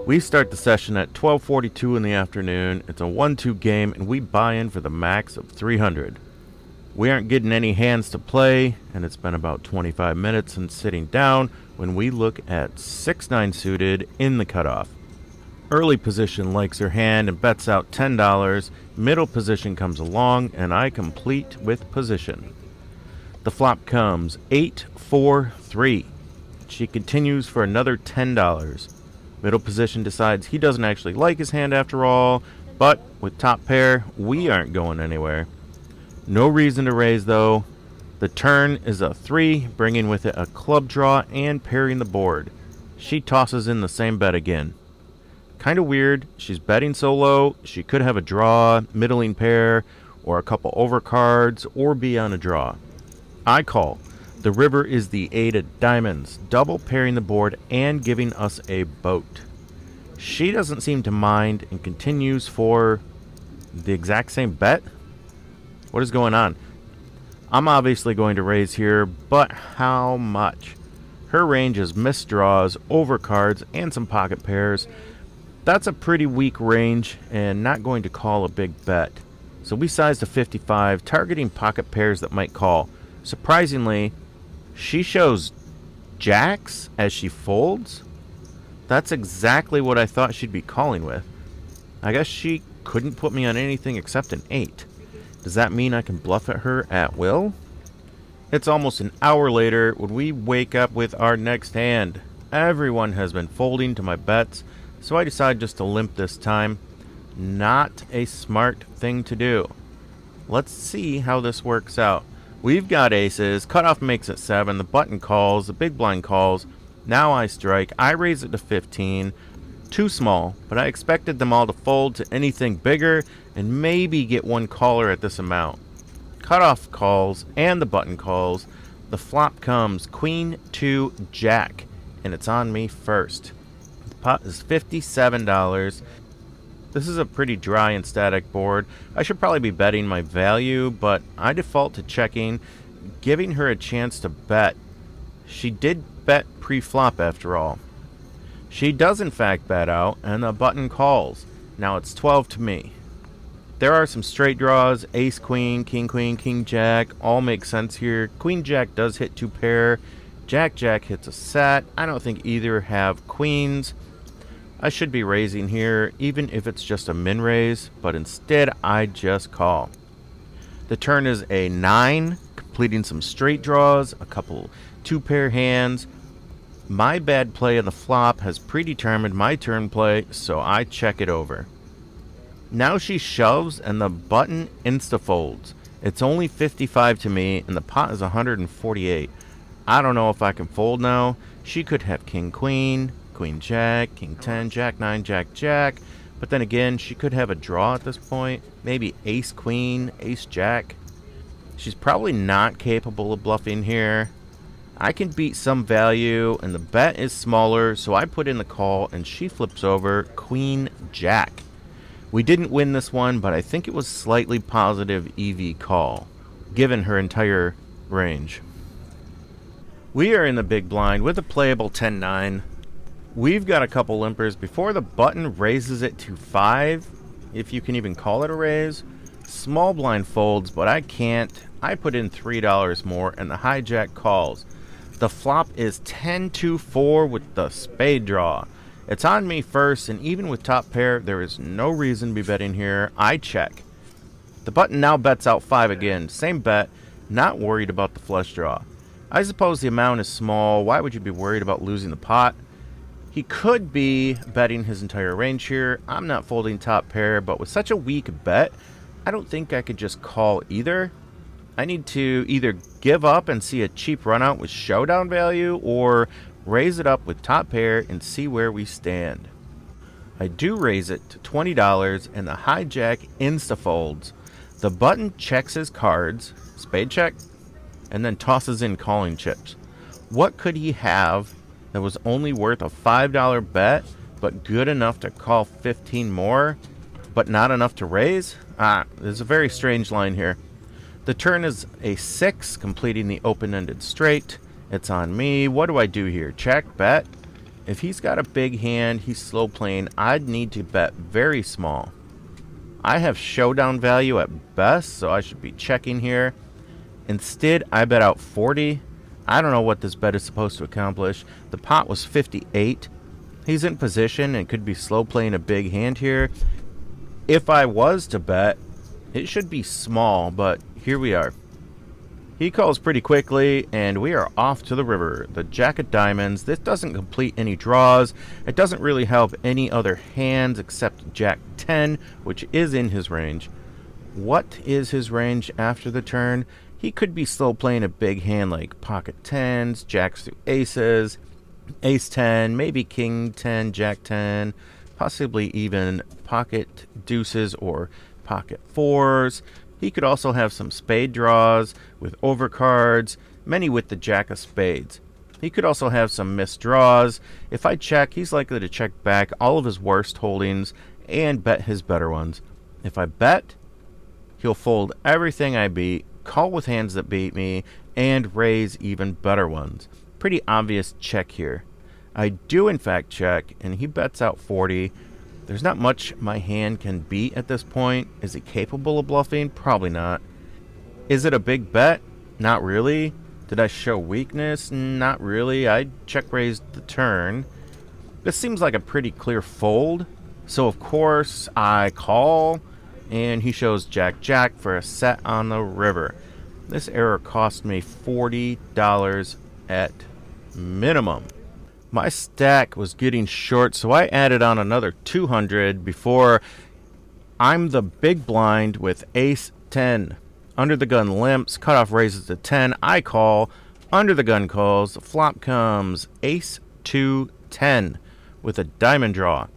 We start the session at 12:42 in the afternoon. It's a 1-2 game, and we buy in for the max of 300. We aren't getting any hands to play, and it's been about 25 minutes since sitting down when we look at 6-9 suited in the cutoff. Early position likes her hand and bets out $10. Middle position comes along, and I complete with position. The flop comes 8-4-3. She continues for another $10. Middle position decides he doesn't actually like his hand after all, but with top pair, we aren't going anywhere. No reason to raise though. The turn is a 3, bringing with it a club draw and pairing the board. She tosses in the same bet again. Kind of weird, she's betting so low, she could have a draw, middling pair, or a couple overcards, or be on a draw. I call. The river is the 8 of diamonds, double pairing the board and giving us a boat. She doesn't seem to mind and continues for the exact same bet. What is going on? I'm obviously going to raise here, but how much? Her range is missed draws, overcards, and some pocket pairs. That's a pretty weak range and not going to call a big bet. So we size to 55, targeting pocket pairs that might call. Surprisingly, she shows jacks as she folds. That's exactly what I thought she'd be calling with. I guess she couldn't put me on anything except an 8. Does that mean I can bluff at her at will? It's almost an hour later when we wake up with our next hand. Everyone has been folding to my bets, so I decide just to limp this time. Not a smart thing to do. Let's see how this works out. We've got aces, cutoff makes it 7, the button calls, the big blind calls. Now I strike, I raise it to 15. Too small, but I expected them all to fold to anything bigger and maybe get one caller at this amount. Cutoff calls and the button calls. The flop comes Queen 2 Jack, and it's on me first. The pot is $57. This is a pretty dry and static board. I should probably be betting my value, but I default to checking, giving her a chance to bet. She did bet pre-flop after all. She does in fact bet out, and the button calls. Now it's 12 to me. There are some straight draws, ace queen, king jack, all make sense here. Queen jack does hit 2 pair. Jack jack hits a set. I don't think either have queens. I should be raising here, even if it's just a min raise, but instead I just call. The turn is a 9, completing some straight draws, a couple 2-pair hands. My bad play on the flop has predetermined my turn play, so I check it over. Now she shoves and the button insta-folds. It's only 55 to me, and the pot is 148. I don't know if I can fold now. She could have king queen, queen jack, king 10, jack 9, jack jack. But then again, she could have a draw at this point. Maybe ace queen, ace jack. She's probably not capable of bluffing here. I can beat some value, and the bet is smaller, so I put in the call, and she flips over queen jack. We didn't win this one, but I think it was slightly positive EV call, given her entire range. We are in the big blind with a playable 10-9. We've got a couple limpers before the button raises it to 5, if you can even call it a raise. Small blind folds, but I can't. I put in $3 more, and the hijack calls. The flop is 10-4 with the spade draw. It's on me first, and even with top pair, there is no reason to be betting here. I check. The button now bets out 5 again. Same bet, not worried about the flush draw. I suppose the amount is small. Why would you be worried about losing the pot? He could be betting his entire range here. I'm not folding top pair, but with such a weak bet, I don't think I could just call either. I need to either give up and see a cheap run out with showdown value, or raise it up with top pair and see where we stand. I do raise it to $20, and the hijack insta-folds. The button checks his cards, spade check, and then tosses in calling chips. What could he have that was only worth a $5 bet, but good enough to call 15 more, but not enough to raise? There's a very strange line here. The turn is a 6, completing the open-ended straight. It's on me. What do I do here? Check, bet? If he's got a big hand, he's slow playing, I'd need to bet very small. I have showdown value at best, so I should be checking here. Instead, I bet out 40. I don't know what this bet is supposed to accomplish. The pot was 58. He's in position and could be slow playing a big hand here. If I was to bet, it should be small, but here we are. He calls pretty quickly, and we are off to the river. The Jack of Diamonds. This doesn't complete any draws. It doesn't really help any other hands except Jack 10, which is in his range. What is his range after the turn? He could be slow playing a big hand like pocket 10s, jacks through aces, ace 10, maybe king 10, jack 10, possibly even pocket deuces or pocket 4s. He could also have some spade draws with overcards, many with the jack of spades. He could also have some missed draws. If I check, he's likely to check back all of his worst holdings and bet his better ones. If I bet, he'll fold everything I beat, call with hands that beat me, and raise even better ones. Pretty obvious check here. I do in fact check, and he bets out 40. There's not much my hand can beat at this point. Is he capable of bluffing? Probably not. Is it a big bet? Not really. Did I show weakness? Not really. I check raised the turn. This seems like a pretty clear fold. So of course I call, and he shows Jack Jack for a set on the river. This error cost me $40 at minimum. My stack was getting short, so I added on another 200 before I'm the big blind with ace 10. Under the gun limps, cutoff raises to 10. I call, under the gun calls, the flop comes ace 2 10 with a diamond draw.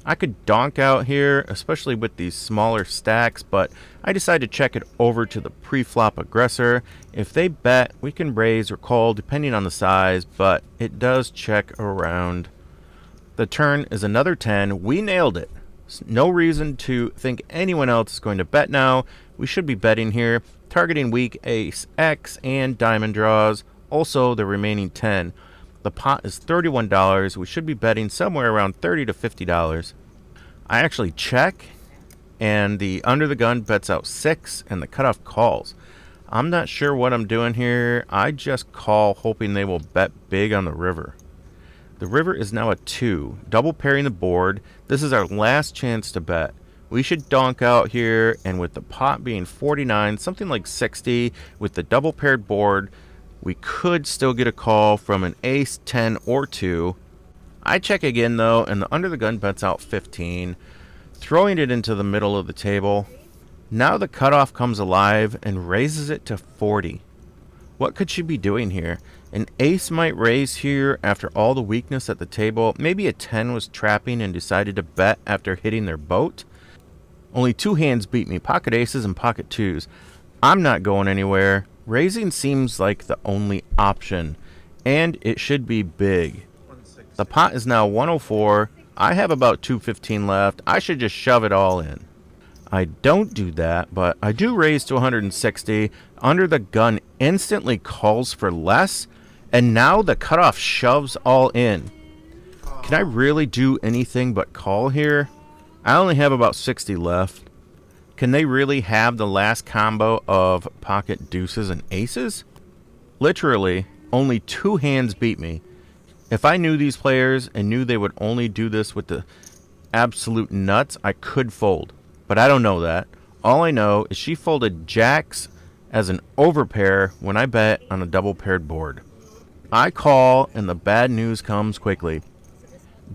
I could donk out here, especially with these smaller stacks, but I decide to check it over to the pre-flop aggressor. If they bet, we can raise or call depending on the size, but it does check around. The turn is another 10. We nailed it. No reason to think anyone else is going to bet now. We should be betting here, targeting weak ace X and diamond draws, also the remaining 10. The pot is $31. We should be betting somewhere around $30 to $50. I actually check, and the under the gun bets out 6, and the cutoff calls. I'm not sure what I'm doing here. I just call, hoping they will bet big on the river. The river is now a 2, double pairing the board. This is our last chance to bet. We should donk out here, and with the pot being 49, something like 60, with the double paired board, we could still get a call from an ace 10 or 2. I check again though, and the under the gun bets out 15, throwing it into the middle of the table. Now the cutoff comes alive and raises it to 40. What could she be doing here? An ace might raise here after all the weakness at the table. Maybe a 10 was trapping and decided to bet after hitting their boat. Only 2 hands beat me, pocket aces and pocket 2s. I'm not going anywhere. Raising seems like the only option, and it should be big. The pot is now 104. I have about 215 left. I should just shove it all in. I don't do that, but I do raise to 160. Under the gun instantly calls for less, and now the cutoff shoves all in. Can I really do anything but call here? I only have about 60 left. Can they really have the last combo of pocket deuces and aces? Literally, only 2 hands beat me. If I knew these players and knew they would only do this with the absolute nuts, I could fold. But I don't know that. All I know is she folded jacks as an overpair when I bet on a double paired board. I call, and the bad news comes quickly.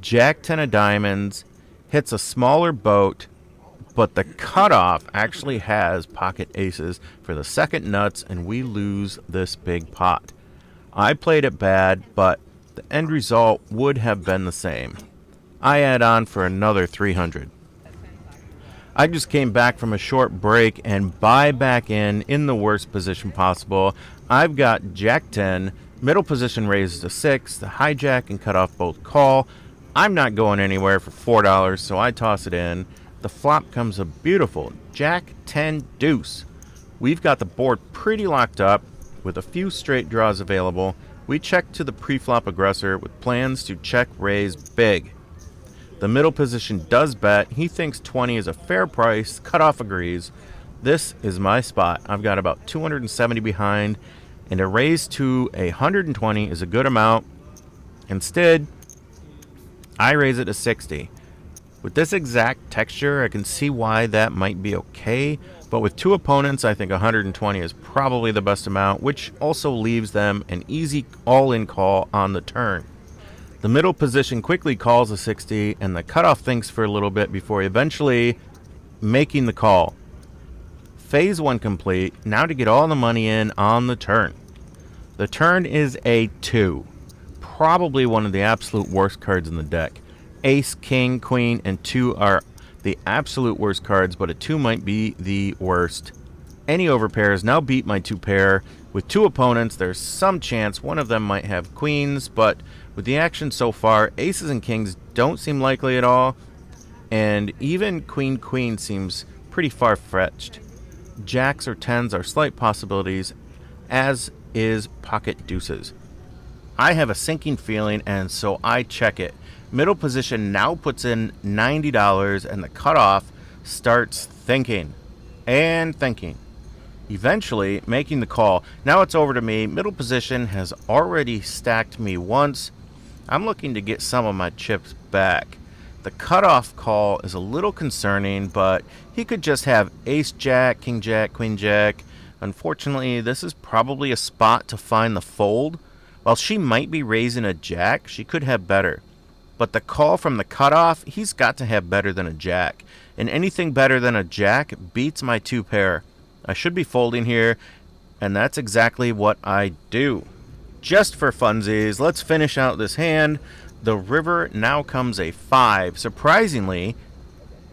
Jack 10 of diamonds hits a smaller boat, but the cutoff actually has pocket aces for the second nuts, and we lose this big pot. I played it bad, but the end result would have been the same. I add on for another 300. I just came back from a short break and buy back in the worst position possible. I've got Jack 10, middle position raises to 6, the hijack and cutoff both call. I'm not going anywhere for $4, so I toss it in. The flop comes a beautiful Jack 10 deuce. We've got the board pretty locked up with a few straight draws available. We check to the pre-flop aggressor with plans to check raise big. The middle position does bet. He thinks 20 is a fair price. Cutoff agrees. This is my spot. I've got about 270 behind, and a raise to 120 is a good amount. Instead, I raise it to 60. With this exact texture, I can see why that might be okay, but with two opponents, I think 120 is probably the best amount, which also leaves them an easy all-in call on the turn. The middle position quickly calls a 60, and the cutoff thinks for a little bit before eventually making the call. Phase 1 complete. Now to get all the money in on the turn. The turn is a 2. Probably one of the absolute worst cards in the deck. Ace, king, queen, and 2 are the absolute worst cards, but a 2 might be the worst. Any overpairs now beat my 2 pair. With 2 opponents, there's some chance one of them might have queens, but with the action so far, aces and kings don't seem likely at all, and even queen seems pretty far-fetched. Jacks or 10s are slight possibilities, as is pocket deuces. I have a sinking feeling, and so I check it. Middle position now puts in $90, and the cutoff starts thinking and thinking. Eventually making the call. Now it's over to me. Middle position has already stacked me once. I'm looking to get some of my chips back. The cutoff call is a little concerning, but he could just have ace jack, king jack, queen jack. Unfortunately, this is probably a spot to find the fold. While she might be raising a jack, she could have better. But the call from the cutoff, he's got to have better than a jack. And anything better than a jack beats my 2 pair. I should be folding here, and that's exactly what I do. Just for funsies, let's finish out this hand. The river now comes a 5. Surprisingly,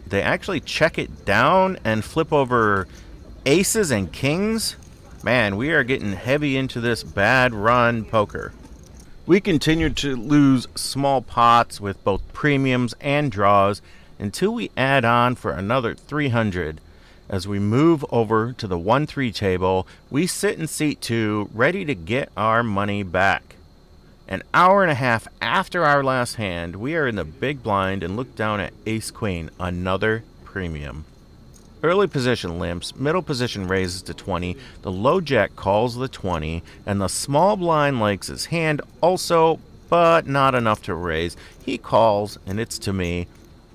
they actually check it down and flip over aces and kings. Man, we are getting heavy into this bad run poker. We continue to lose small pots with both premiums and draws until we add on for another 300. As we move over to the 1-3 table, we sit in seat 2, ready to get our money back. An hour and a half after our last hand, we are in the big blind and look down at ace-queen, another premium. Early position limps, middle position raises to 20, the low jack calls the 20, and the small blind likes his hand also, but not enough to raise. He calls, and it's to me.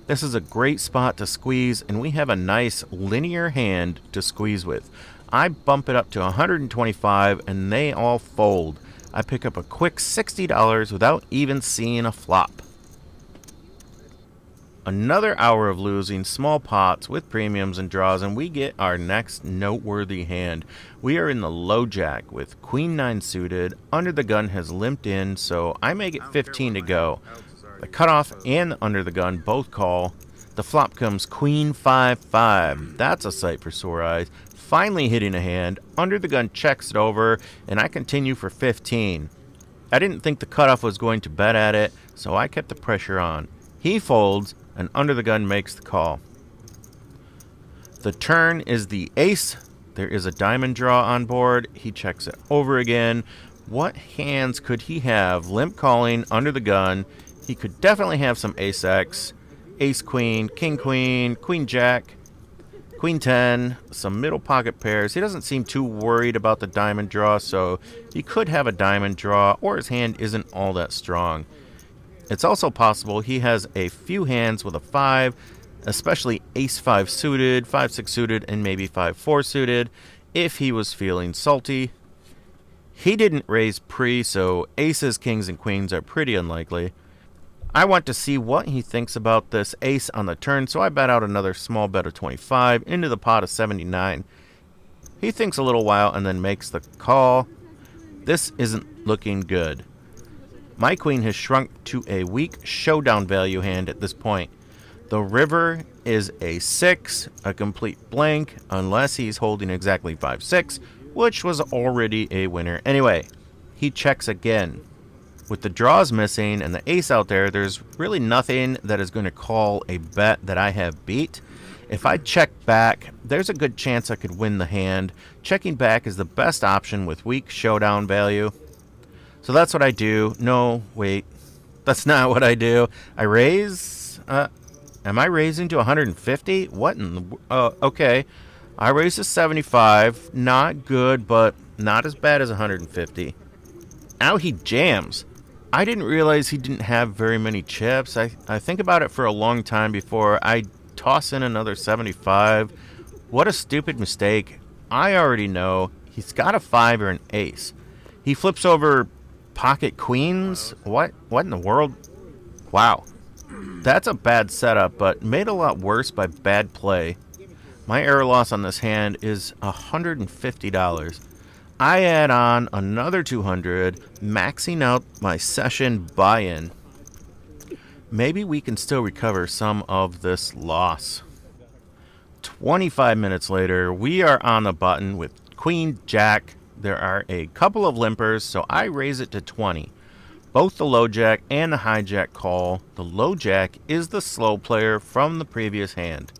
This is a great spot to squeeze, and we have a nice linear hand to squeeze with. I bump it up to 125, and they all fold. I pick up a quick $60 without even seeing a flop. Another hour of losing small pots with premiums and draws, and we get our next noteworthy hand. We are in the low jack with queen 9 suited. Under the gun has limped in, so I make it 15 to go. The cutoff and the under the gun both call. The flop comes queen 5-5. That's a sight for sore eyes. Finally hitting a hand. Under the gun checks it over, and I continue for 15. I didn't think the cutoff was going to bet at it, so I kept the pressure on. He folds, and under the gun makes the call. The turn is the ace. There is a diamond draw on board. He checks it over again. What hands could he have? Limp calling, under the gun. He could definitely have some ace-x, ace-queen, king-queen, queen-jack, queen-10, some middle pocket pairs. He doesn't seem too worried about the diamond draw, so he could have a diamond draw, or his hand isn't all that strong. It's also possible he has a few hands with a 5, especially ace-5 suited, 5-6 suited, and maybe 5-4 suited, if he was feeling salty. He didn't raise pre, so aces, kings, and queens are pretty unlikely. I want to see what he thinks about this ace on the turn, so I bet out another small bet of 25 into the pot of 79. He thinks a little while and then makes the call. This isn't looking good. My queen has shrunk to a weak showdown value hand at this point. The river is a 6, a complete blank, unless he's holding exactly 5-6, which was already a winner. Anyway, he checks again. With the draws missing and the ace out there, there's really nothing that is going to call a bet that I have beat. If I check back, there's a good chance I could win the hand. Checking back is the best option with weak showdown value. So that's what I do. No, wait. That's not what I do. I raise... am I raising to 150? What in the... okay. I raised to 75. Not good, but not as bad as 150. Now he jams. I didn't realize he didn't have very many chips. I think about it for a long time before I toss in another 75. What a stupid mistake. I already know. He's got a 5 or an ace. He flips over pocket queens. What in the world? Wow. That's a bad setup, but made a lot worse by bad play. My error loss on this hand is $150. I add on another 200, maxing out my session buy-in. Maybe we can still recover some of this loss. 25 minutes later, we are on the button with Queen Jack. There are a couple of limpers, so I raise it to 20. Both the low jack and the high jack call. The low jack is the slow player from the previous hand.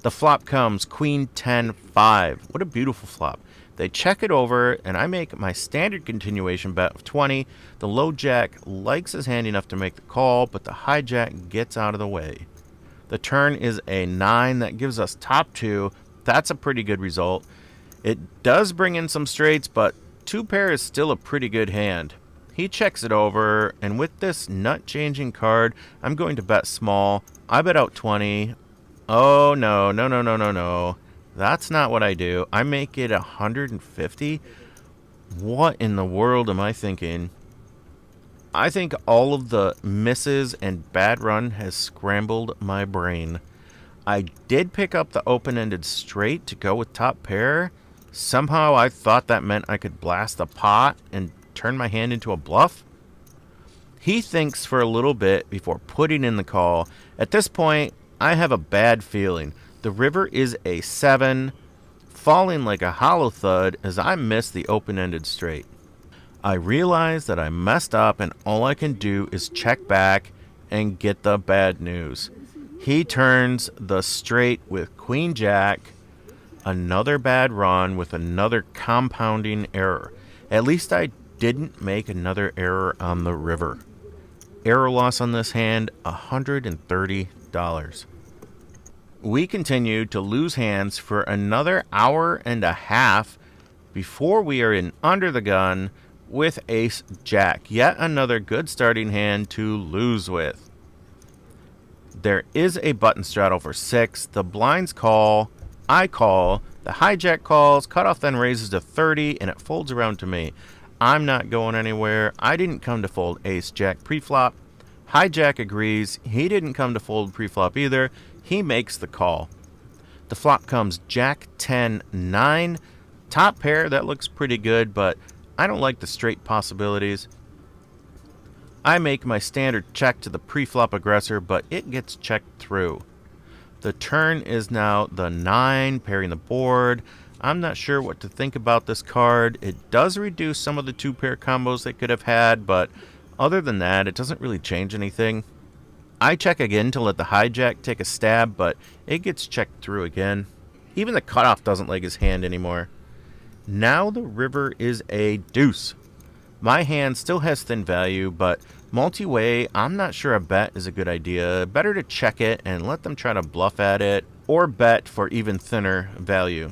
The flop comes Queen 10-5. What a beautiful flop. They check it over, and I make my standard continuation bet of 20. The low jack likes his hand enough to make the call, but the high jack gets out of the way. The turn is a 9. That gives us top 2. That's a pretty good result. It does bring in some straights, but 2 pair is still a pretty good hand. He checks it over, and with this nut-changing card, I'm going to bet small. I bet out 20. Oh, no. That's not what I do. I make it 150. What in the world am I thinking? I think all of the misses and bad run has scrambled my brain. I did pick up the open-ended straight to go with top pair. Somehow I thought that meant I could blast the pot and turn my hand into a bluff. He thinks for a little bit before putting in the call. At this point, I have a bad feeling. The river is a 7, falling like a hollow thud as I miss the open-ended straight. I realize that I messed up and all I can do is check back and get the bad news. He turns the straight with Queen Jack. Another bad run with another compounding error. At least I didn't make another error on the river. Error loss on this hand, $130. We continued to lose hands for another hour and a half before we are in under the gun with Ace Jack. Yet another good starting hand to lose with. There is a button straddle for 6. The blinds call. I call. The hijack calls. Cutoff then raises to 30 and it folds around to me. I'm not going anywhere. I didn't come to fold Ace Jack preflop. Hijack agrees. He didn't come to fold preflop either. He makes the call. The flop comes Jack 10-9. Top pair, that looks pretty good, but I don't like the straight possibilities. I make my standard check to the preflop aggressor, but it gets checked through. The turn is now the 9, pairing the board. I'm not sure what to think about this card. It does reduce some of the 2-pair combos they could have had, but other than that, it doesn't really change anything. I check again to let the hijack take a stab, but it gets checked through again. Even the cutoff doesn't like his hand anymore. Now the river is a deuce. My hand still has thin value, but multi-way, I'm not sure a bet is a good idea. Better to check it and let them try to bluff at it, or bet for even thinner value.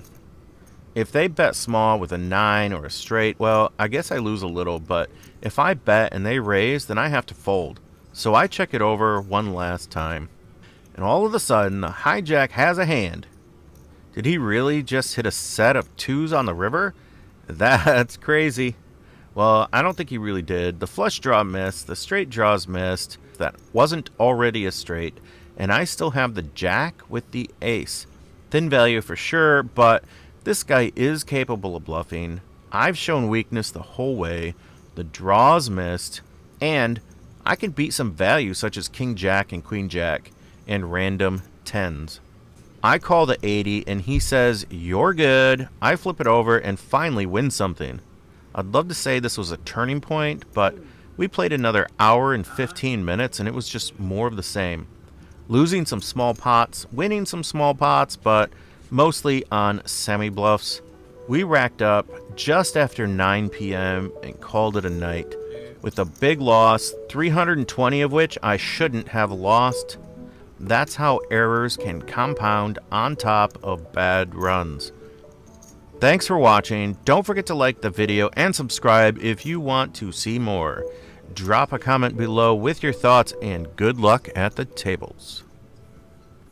If they bet small with a 9 or a straight, well, I guess I lose a little, but if I bet and they raise, then I have to fold. So I check it over one last time. And all of a sudden, the hijack has a hand. Did he really just hit a set of 2s on the river? That's crazy. Well, I don't think he really did. The flush draw missed, the straight draws missed. That wasn't already a straight. And I still have the jack with the ace. Thin value for sure, but this guy is capable of bluffing. I've shown weakness the whole way. The draws missed. And I can beat some value such as King Jack and Queen Jack and random 10s. I call the 80 and he says, "You're good." I flip it over and finally win something. I'd love to say this was a turning point, but we played another hour and 15 minutes and it was just more of the same. Losing some small pots, winning some small pots, but mostly on semi-bluffs. We racked up just after 9 p.m. and called it a night. with a big loss, 320 of which I shouldn't have lost. That's how errors can compound on top of bad runs. Thanks for watching. Don't forget to like the video and subscribe if you want to see more. Drop a comment below with your thoughts and good luck at the tables.